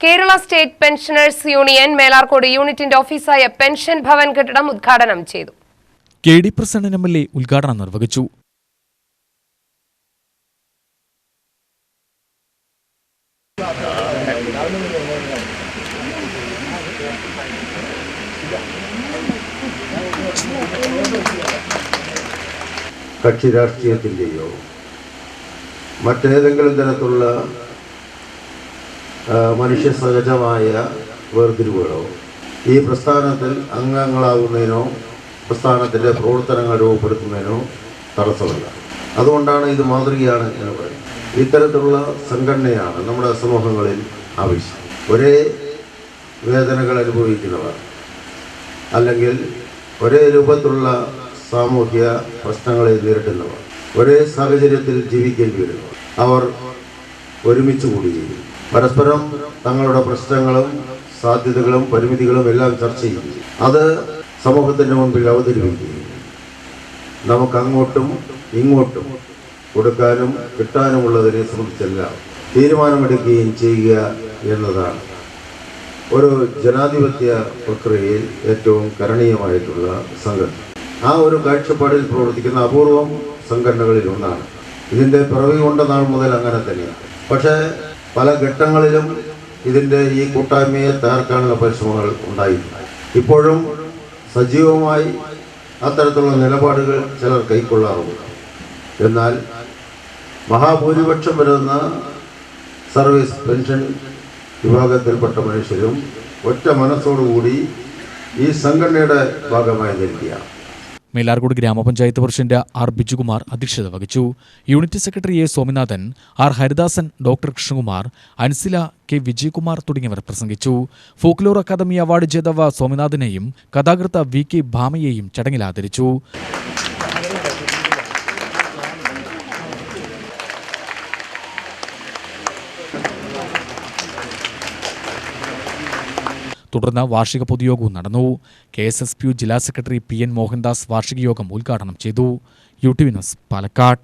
Kerala state pensioners union Melarcode യൂണിറ്റിന്റെ ഓഫീസായ pension Bhavan കെട്ടിടം ഉദ്ഘാടനം ചെയ്തു. കെ.ഡി. പ്രസന്നൻ എം.എൽ.എ. ഉദ്ഘാടനം നിർവഹിച്ചു. കക്ഷി രാഷ്ട്രീയത്തിൻ്റെയോ മറ്റേതെങ്കിലും തരത്തിലുള്ള മനുഷ്യ സഹജമായ വേർതിരിവുകളോ ഈ പ്രസ്ഥാനത്തിൽ അംഗങ്ങളാകുന്നതിനോ പ്രസ്ഥാനത്തിൻ്റെ പ്രവർത്തനങ്ങൾ രൂപപ്പെടുത്തുന്നതിനോ തടസ്സമല്ല. അതുകൊണ്ടാണ് ഇത് മാതൃകയാണ് എന്ന് പറയുന്നത്. ഇത്തരത്തിലുള്ള സംഘടനയാണ് നമ്മുടെ സമൂഹങ്ങളിൽ ആവശ്യം. ഒരേ വേദനകൾ അനുഭവിക്കുന്നവർ അല്ലെങ്കിൽ ഒരേ രൂപത്തിലുള്ള സാമൂഹ്യ പ്രശ്നങ്ങളെ നേരിടുന്നവർ, ഒരേ സാഹചര്യത്തിൽ ജീവിക്കേണ്ടി വരുന്നവർ, അവർ ഒരുമിച്ച് കൂടുകയും പരസ്പരം തങ്ങളുടെ പ്രശ്നങ്ങളും സാധ്യതകളും പരിമിതികളും എല്ലാം ചർച്ച ചെയ്യുകയും അത് സമൂഹത്തിൻ്റെ മുൻപിൽ അവതരിപ്പിക്കുകയും നമുക്ക് അങ്ങോട്ടും ഇങ്ങോട്ടും കൊടുക്കാനും കിട്ടാനുമുള്ളതിനെ സംബന്ധിച്ചെല്ലാം തീരുമാനമെടുക്കുകയും ചെയ്യുക എന്നതാണ് ഒരു ജനാധിപത്യ പ്രക്രിയയിൽ ഏറ്റവും കരണീയമായിട്ടുള്ള സംഘടന. ആ ഒരു കാഴ്ചപ്പാടിൽ പ്രവർത്തിക്കുന്ന അപൂർവം സംഘടനകളിൽ ഒന്നാണ്. ഇതിൻ്റെ പിറവി കൊണ്ട നാൾ മുതൽ അങ്ങനെ തന്നെയാണ്. പക്ഷേ പല ഘട്ടങ്ങളിലും ഇതിൻ്റെ ഈ കൂട്ടായ്മയെ തകർക്കാനുള്ള പരിശ്രമങ്ങൾ ഉണ്ടായിട്ടുണ്ട്. ഇപ്പോഴും സജീവമായി അത്തരത്തിലുള്ള നിലപാടുകൾ ചിലർ കൈക്കൊള്ളാറുണ്ട്. എന്നാൽ മഹാഭൂരിപക്ഷം വരുന്ന സർവീസ് പെൻഷൻ വിഭാഗത്തിൽപ്പെട്ട മനുഷ്യരും ഒറ്റ മനസ്സോടുകൂടി ഈ സംഘടനയുടെ ഭാഗമായി നിൽക്കുകയാണ്. മേലാർക്കോട് ഗ്രാമപഞ്ചായത്ത് പ്രസിഡന്റ് ആർ ബിജുകുമാർ അധ്യക്ഷത വഹിച്ചു. Unit secretary A Somanathan, R Haridasan, doctor Krishnakumar, Ansila, K Vijayakumar തുടങ്ങിയവർ പ്രസംഗിച്ചു. ഫോക്ലോർ അക്കാദമി അവാർഡ് ജേതാവ് സോമനാഥനെയും കഥാകൃത്ത് വി കെ ഭാമയെയും ചടങ്ങിൽ ആദരിച്ചു. തുടർന്ന് വാർഷിക പൊതുയോഗവും നടന്നു. KSSPU ജില്ലാ സെക്രട്ടറി PN മോഹൻദാസ് വാർഷിക യോഗം ഉദ്ഘാടനം ചെയ്തു. UTV news, Palakkad.